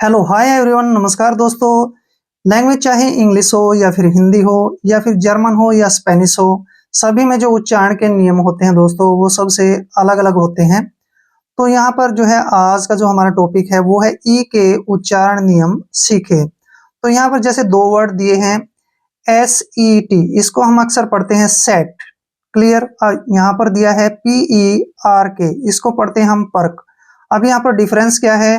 Hello hi everyone, नमस्कार दोस्तों। Language चाहे इंग्लिश हो या फिर हिंदी हो या फिर जर्मन हो या स्पेनिश हो, सभी में जो उच्चारण के नियम होते हैं दोस्तों वो सबसे अलग अलग होते हैं। तो यहाँ पर जो है आज का जो हमारा टॉपिक है वो है ई के उच्चारण नियम सीखे। तो यहाँ पर जैसे दो वर्ड दिए हैं SET, इसको हम अक्सर पढ़ते हैं सेट। क्लियर। यहाँ पर दिया है PERK, इसको पढ़ते हैं हम पर्क। अब यहाँ पर डिफरेंस क्या है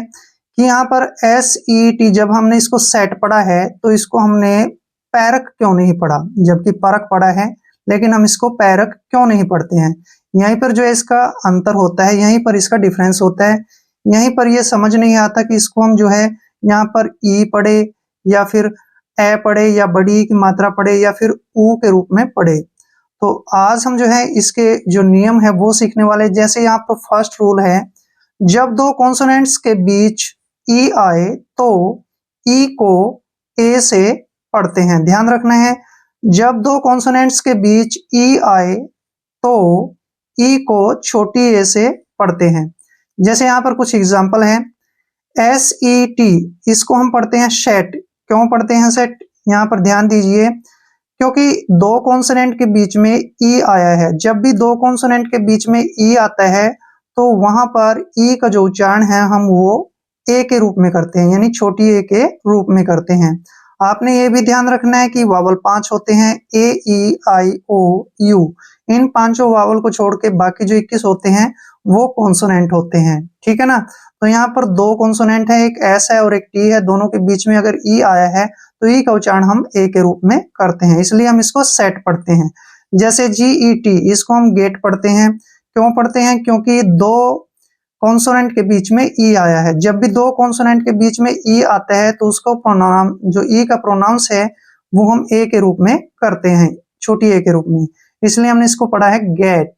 कि यहाँ पर SET जब हमने इसको सेट पढ़ा है तो इसको हमने पैरक क्यों नहीं पढ़ा, जबकि परक पढ़ा है, लेकिन हम इसको पैरक क्यों नहीं पढ़ते हैं। यहीं पर जो है इसका अंतर होता है, यहीं पर इसका डिफरेंस होता है। यहीं पर ये समझ नहीं आता कि इसको हम जो है यहाँ पर ई पढ़े या फिर ए पढ़े या बड़ी की मात्रा पढ़े या फिर ऊ के रूप में पढ़े। तो आज हम जो है इसके जो नियम है वो सीखने वाले। जैसे यहाँ पर फर्स्ट रूल है, जब दो कॉन्सोनेंट्स के बीच ई आए तो ई को ए से पढ़ते हैं। ध्यान रखना है, जब दो कॉन्सोनेंट्स के बीच ई आए तो ई को छोटी ए से पढ़ते हैं। जैसे यहाँ पर कुछ एग्जाम्पल हैं। SET, इसको हम पढ़ते हैं शेट। क्यों पढ़ते हैं सेट, यहाँ पर ध्यान दीजिए, क्योंकि दो कॉन्सोनेंट के बीच में ई आया है। जब भी दो कॉन्सोनेंट के बीच में ई आता है तो वहां पर ई का जो उच्चारण है हम वो ए के रूप में करते हैं, यानी छोटी ए के रूप में करते हैं। आपने ये भी ध्यान रखना है कि वावल 5 होते हैं, A E I O U। इन पांचों वावल को छोड़ के बाकी जो 21 होते हैं वो कॉन्सोनेंट होते हैं। ठीक है ना। तो यहाँ पर दो कॉन्सोनेंट है, एक एस है और एक टी है। दोनों के बीच में अगर ई आया है तो ई का उच्चारण हम ए के रूप में करते हैं, इसलिए हम इसको सेट पढ़ते हैं। जैसे GET, इसको हम गेट पढ़ते हैं। क्यों पढ़ते हैं, क्योंकि दो कॉन्सोनेंट के बीच में ई आया है। जब भी दो कॉन्सोनेंट के बीच में ई आता है तो उसको प्रोनाउन, जो ई का प्रोनाउंस है वो हम ए के रूप में करते हैं, छोटी ए के रूप में, इसलिए हमने इसको पढ़ा है गेट।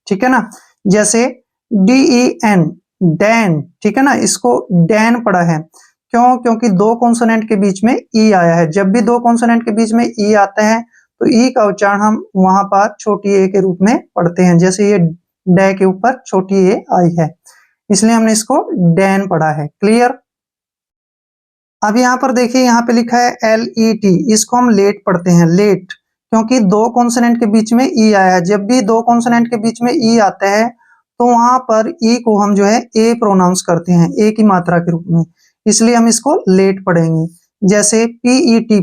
ठीक है ना। जैसे DEN, डैन। ठीक है ना, इसको डैन पढ़ा है। क्यों, क्योंकि दो कॉन्सोनेंट के बीच में ई आया है। जब भी दो कॉन्सोनेंट के बीच में ई आता है तो ई का उच्चारण हम वहां पर छोटी ए के रूप में पढ़ते हैं। जैसे ये डे के ऊपर छोटी ए आई है, इसलिए हमने इसको डैन पढ़ा है। क्लियर। अब यहाँ पर देखिए, यहाँ पे लिखा है LET, इसको हम लेट पढ़ते हैं, लेट, क्योंकि दो कॉन्सोनेंट के बीच में ई आया है। जब भी दो कॉन्सोनेंट के बीच में ई आता है तो वहां पर ई को हम जो है ए प्रोनाउंस करते हैं, ए की मात्रा के रूप में, इसलिए हम इसको लेट पढ़ेंगे। जैसे PET,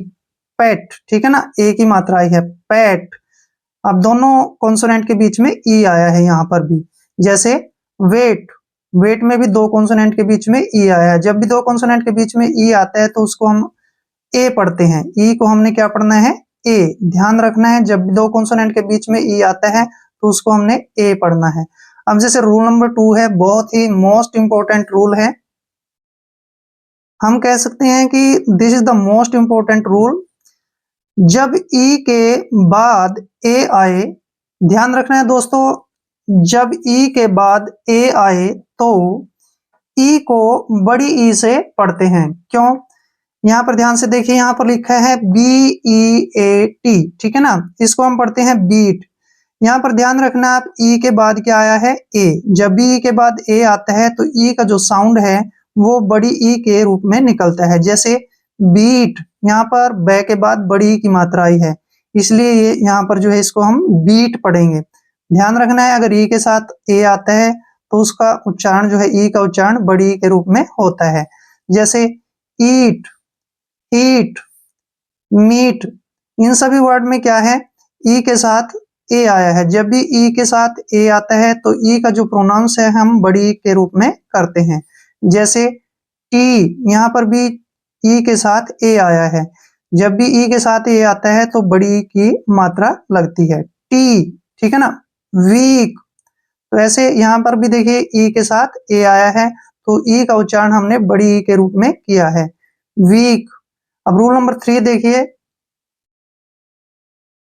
पेट। ठीक है ना, ए की मात्रा आई है, पेट। अब दोनों कॉन्सोनेंट के बीच में ई आया है यहाँ पर भी। जैसे वेट, वेट में भी दो कॉन्सोनेंट के बीच में ई आया है। जब भी दो कॉन्सोनेंट के बीच में ई आता है तो उसको हम ए पढ़ते हैं। ई को हमने क्या पढ़ना है, ए। ध्यान रखना है, जब भी दो कॉन्सोनेंट के बीच में ई आता है तो उसको हमने ए पढ़ना है। अब जैसे रूल नंबर 2 है, बहुत ही मोस्ट इंपोर्टेंट रूल है। हम कह सकते हैं कि this is the most important rule. जब ई के बाद ए आए, ध्यान रखना है दोस्तों, जब ई के बाद ए आए तो ई को बड़ी ई से पढ़ते हैं। क्यों, यहाँ पर ध्यान से देखिए, यहाँ पर लिखा है BEAT। ठीक है ना, इसको हम पढ़ते हैं बीट। यहाँ पर ध्यान रखना, आप ई के बाद क्या आया है, ए। जब भी ई के बाद ए आता है तो ई का जो साउंड है वो बड़ी ई के रूप में निकलता है। जैसे बीट, यहाँ पर ब के बाद बड़ी ई की मात्रा आई है, इसलिए ये यहाँ पर जो है इसको हम बीट पढ़ेंगे। ध्यान रखना है, अगर ई के साथ ए आता है तो उसका उच्चारण जो है, ई का उच्चारण बड़ी ई के रूप में होता है। जैसे ईट, ईट, मीट, इन सभी वर्ड में क्या है, ई के साथ ए आया है। जब भी ई के साथ ए आता है तो ई का जो प्रोनाउंस है हम बड़ी ई के रूप में करते हैं। जैसे टी, यहाँ पर भी ई के साथ ए आया है। जब भी ई के साथ ए आता है तो बड़ी ई की मात्रा लगती है, टी। ठीक है ना। वीक, तो ऐसे यहाँ पर भी देखिए ई के साथ ए आया है तो ई का उच्चारण हमने बड़ी ई के रूप में किया है, वीक। अब रूल नंबर 3 देखिए,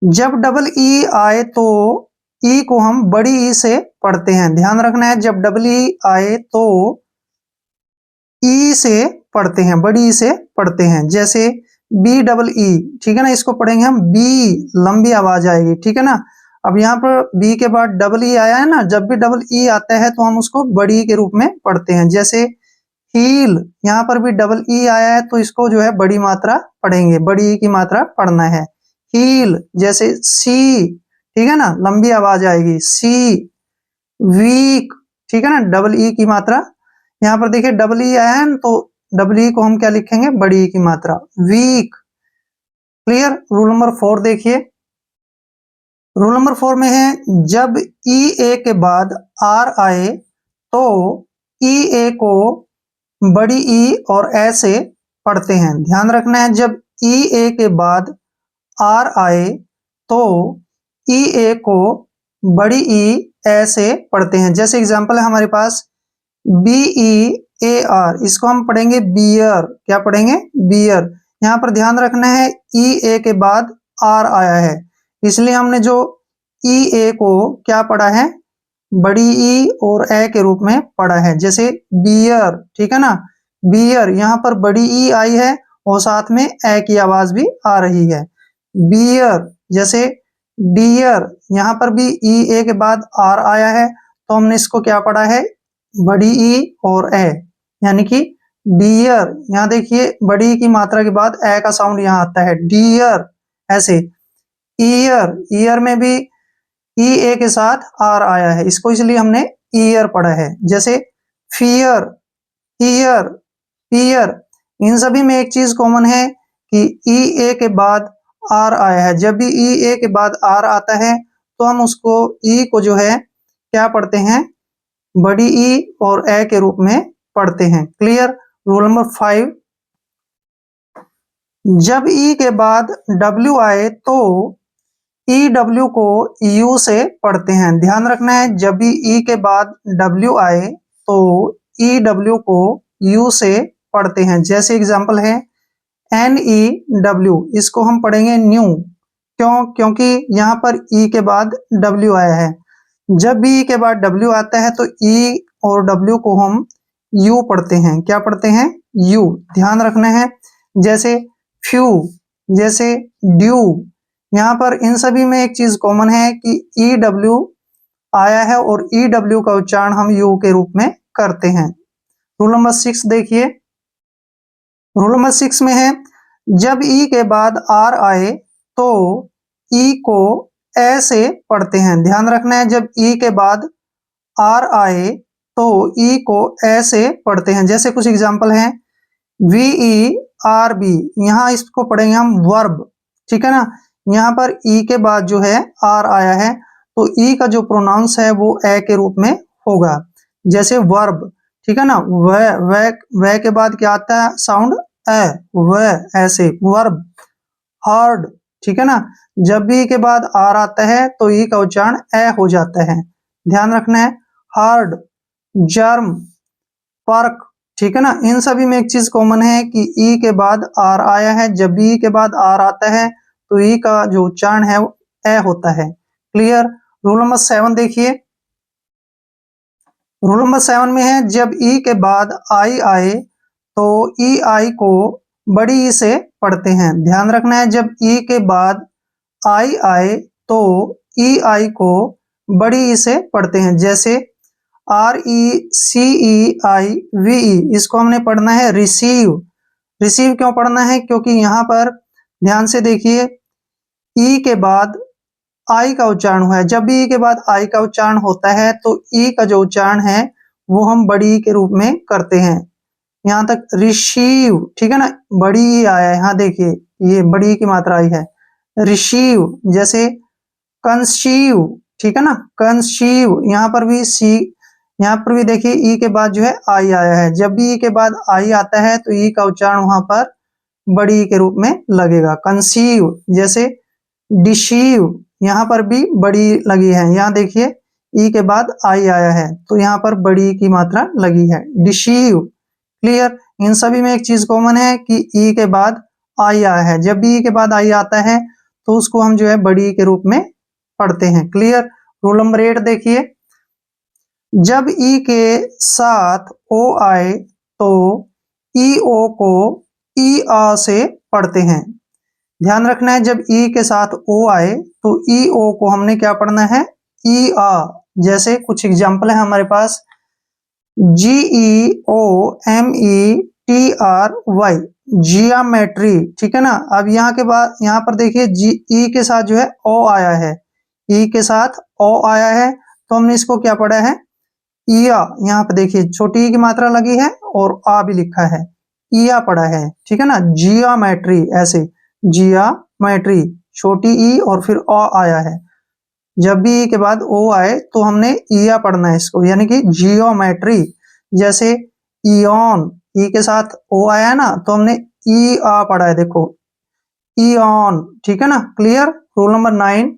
जब डबल ई आए तो ई को हम बड़ी ई से पढ़ते हैं। ध्यान रखना है, जब डबल ई आए तो ई से पढ़ते हैं, बड़ी ई से पढ़ते हैं। जैसे BEE, ठीक है ना, इसको पढ़ेंगे हम बी, लंबी आवाज आएगी। ठीक है ना। अब यहाँ पर बी के बाद डबल ई आया है ना, जब भी डबल ई आता है तो हम उसको बड़ी ई के रूप में पढ़ते हैं। जैसे हील, यहाँ पर भी डबल ई आया है तो इसको जो है बड़ी मात्रा पढ़ेंगे, बड़ी ई की मात्रा पढ़ना है। हील जैसे सी, ठीक है ना, लंबी आवाज आएगी सी। वीक, ठीक है ना, डबल ई की मात्रा, यहाँ पर देखिए डबल ई आया है ना, तो डबल ई को हम क्या लिखेंगे, बड़ी ई की मात्रा, वीक। क्लियर। रूल नंबर 4 देखिए। रूल नंबर 4 में है जब ई ए के बाद आर आए तो ई ए को बड़ी ई और ए से पढ़ते हैं। ध्यान रखना है, जब ई ए के बाद आर आए तो ई ए को बड़ी ई ए से पढ़ते हैं। जैसे एग्जांपल है हमारे पास बी ई ए आर, इसको हम पढ़ेंगे बियर। क्या पढ़ेंगे, बियर। यहाँ पर ध्यान रखना है ई ए के बाद आर आया है, इसलिए हमने जो ई ए को क्या पढ़ा है, बड़ी ई और ए के रूप में पढ़ा है। जैसे बियर, ठीक है ना, बियर, यहाँ पर बड़ी ई आई है और साथ में ए की आवाज भी आ रही है, बियर। जैसे डियर, यहाँ पर भी ई ए के बाद आर आया है तो हमने इसको क्या पढ़ा है, बड़ी ई और ए, यानी कि डियर। यहाँ देखिए बड़ी ई की मात्रा के बाद ए का साउंड यहाँ आता है, डियर। ऐसे ईयर, ईयर में भी ई ए के साथ आर आया है, इसको इसलिए हमने ईयर पढ़ा है। जैसे फियर, ईयर, ईयर, इन सभी में एक चीज कॉमन है कि ई ए के बाद आर आया है। जब भी ई ए के बाद आर आता है तो हम उसको ई को जो है क्या पढ़ते हैं, बड़ी ई और ए के रूप में पढ़ते हैं। क्लियर। रूल नंबर 5, जब ई के बाद डब्ल्यू आए तो ई डब्ल्यू को यू से पढ़ते हैं। ध्यान रखना है, जब भी ई के बाद डब्ल्यू आए तो ई डब्ल्यू को यू से पढ़ते हैं। जैसे एग्जांपल है एन ई डब्ल्यू, इसको हम पढ़ेंगे न्यू। क्यों, क्योंकि यहाँ पर ई के बाद डब्ल्यू आया है। जब भी ई के बाद डब्ल्यू आता है तो ई और डब्ल्यू को हम यू पढ़ते हैं। क्या पढ़ते हैं, यू। ध्यान रखना है। जैसे फ्यू, जैसे ड्यू, यहाँ पर इन सभी में एक चीज कॉमन है कि ई डब्ल्यू आया है और ई डब्ल्यू का उच्चारण हम यू के रूप में करते हैं। रूल नंबर 6 देखिए। रूल नंबर 6 में है जब ई के बाद आर आए तो ई को ए से पढ़ते हैं। ध्यान रखना है, जब ई के बाद आर आए तो ई को ए से पढ़ते हैं। जैसे कुछ एग्जांपल हैं, वी ई आर बी, यहाँ इसको पढ़ेंगे हम वर्ब, ठीक है ना। यहाँ पर ई के बाद जो है आर आया है तो ई का जो प्रोनाउंस है वो ए के रूप में होगा। जैसे वर्ब, ठीक है ना, वह के बाद क्या आता है साउंड, ए, वह, ऐसे वर्ब। हर्ड, ठीक है ना, जब भी ई के बाद आर आता है तो ई का उच्चारण ए हो जाता है। ध्यान रखना है। हर्ड, जर्म, पर्क, ठीक है ना, इन सभी में एक चीज कॉमन है कि ई के बाद आर आया है। जब भी ई के बाद आर आता है तो ई का जो उच्चारण है वो ए होता है। क्लियर। रूल नंबर 7 देखिए। रूल नंबर 7 में है जब ई के बाद आई आए तो ई आई को बड़ी ई से पढ़ते हैं। ध्यान रखना है, जब ई के बाद आई आए तो ई आई को बड़ी ई से पढ़ते हैं। जैसे आर ई सी ई आई वी ई, इसको हमने पढ़ना है रिसीव। रिसीव क्यों पढ़ना है, क्योंकि यहाँ पर ध्यान से देखिए ई के बाद आई का उच्चारण हुआ है। जब भी ई के बाद आई का उच्चारण होता है तो ई का जो उच्चारण है वो हम बड़ी ई के रूप में करते हैं। यहाँ तक रिसीव, ठीक है ना, बड़ी ई आया है, यहाँ देखिए ये बड़ी ई की मात्रा आई है, रिसीव। जैसे कंसीव, ठीक है ना, कंसीव, यहाँ पर भी सी, यहाँ पर भी देखिए ई के बाद जो है आई आया है। जब भी ई के बाद आई आता है तो ई का उच्चारण वहां पर बड़ी ई के रूप में लगेगा, कंसीव। जैसे डिसीव, यहाँ पर भी बड़ी लगी है, यहाँ देखिए ई के बाद आई आया है तो यहाँ पर बड़ी की मात्रा लगी है, डिसीव। क्लियर। इन सभी में एक चीज कॉमन है कि ई के बाद आई आया है। जब भी ई के बाद आई आता है तो उसको हम जो है बड़ी के रूप में पढ़ते हैं। क्लियर। रूल नंबर 8 देखिए। जब ई के साथ ओ आए तो ई ओ को ई आ से पढ़ते हैं। ध्यान रखना है, जब ई के साथ ओ आए तो ई ओ को हमने क्या पढ़ना है, ई आ। जैसे कुछ एग्जाम्पल है हमारे पास, GEOMETRY, जियोमेट्री। ठीक है ना। अब यहाँ के बाद यहाँ पर देखिए ई के साथ जो है ओ आया है, ई के साथ ओ आया है, तो हमने इसको क्या पढ़ा है, इया। यहाँ पे देखिए छोटी ई की मात्रा लगी है और आ भी लिखा है, इया पढ़ा है। ठीक है ना। जियोमेट्री, ऐसे जियोमेट्री, छोटी ई और फिर ओ आया है। जब भी ई के बाद ओ आए तो हमने इया पढ़ना है इसको, यानी कि जियोमेट्री। जैसे इयन, ई के साथ ओ आया है ना, तो हमने ई आ पढ़ा है, देखो इयन। ठीक है ना। क्लियर। रूल नंबर 9,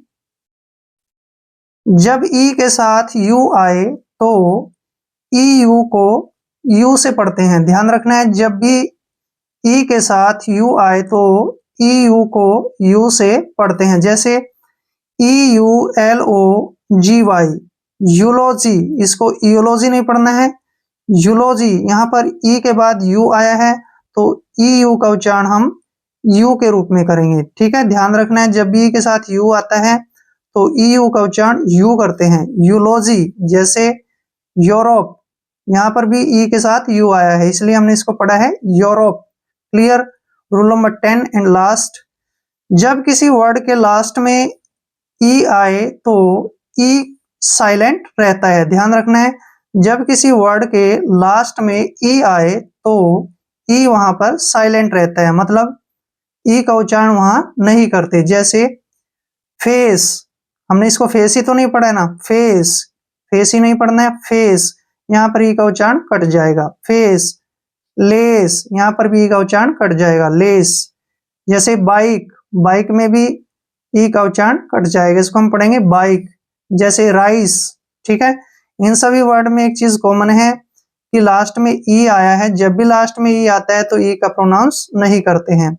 जब ई के साथ यू आए तो ई यू को यू से पढ़ते हैं। ध्यान रखना है, जब भी ई के साथ यू आए तो ई यू को यू से पढ़ते हैं। जैसे EULOGY, यूलॉजी, इसको इयोलॉजी नहीं पढ़ना है, यूलॉजी। यहाँ पर ई के बाद यू आया है तो EU का उच्चारण हम यू के रूप में करेंगे। ठीक है। ध्यान रखना है, जब भी ई के साथ यू आता है तो EU का उच्चारण यू करते हैं, यूलॉजी। जैसे यूरोप, यहाँ पर भी ई के साथ यू आया है, इसलिए हमने इसको पढ़ा है Europe. Clear. Rule number 10 and last, जब किसी वर्ड के लास्ट में ई आए तो ई साइलेंट रहता है। ध्यान रखना है, जब किसी वर्ड के लास्ट में ई आए तो ई वहां पर साइलेंट रहता है, मतलब ई का उच्चारण वहां नहीं करते। जैसे फेस, हमने इसको फेस ही तो नहीं पढ़ा है ना, फेस, फेस ही नहीं पढ़ना है, फेस, यहाँ पर ई का उच्चारण कट जाएगा, फेस। लेस, यहाँ पर भी ई का उच्चारण कट जाएगा, लेस। जैसे बाइक, बाइक में भी ई का उच्चारण कट जाएगा, इसको हम पढ़ेंगे बाइक। जैसे राइस। ठीक है। इन सभी वर्ड में एक चीज कॉमन है कि लास्ट में ई आया है, जब भी लास्ट में ई आता है तो ई का प्रोनाउंस नहीं करते हैं।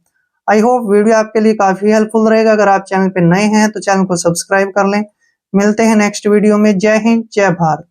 आई होप वीडियो आपके लिए काफी हेल्पफुल रहेगा। अगर आप चैनल पे नए हैं तो चैनल को सब्सक्राइब कर लें। मिलते हैं नेक्स्ट वीडियो में। जय हिंद, जय भारत।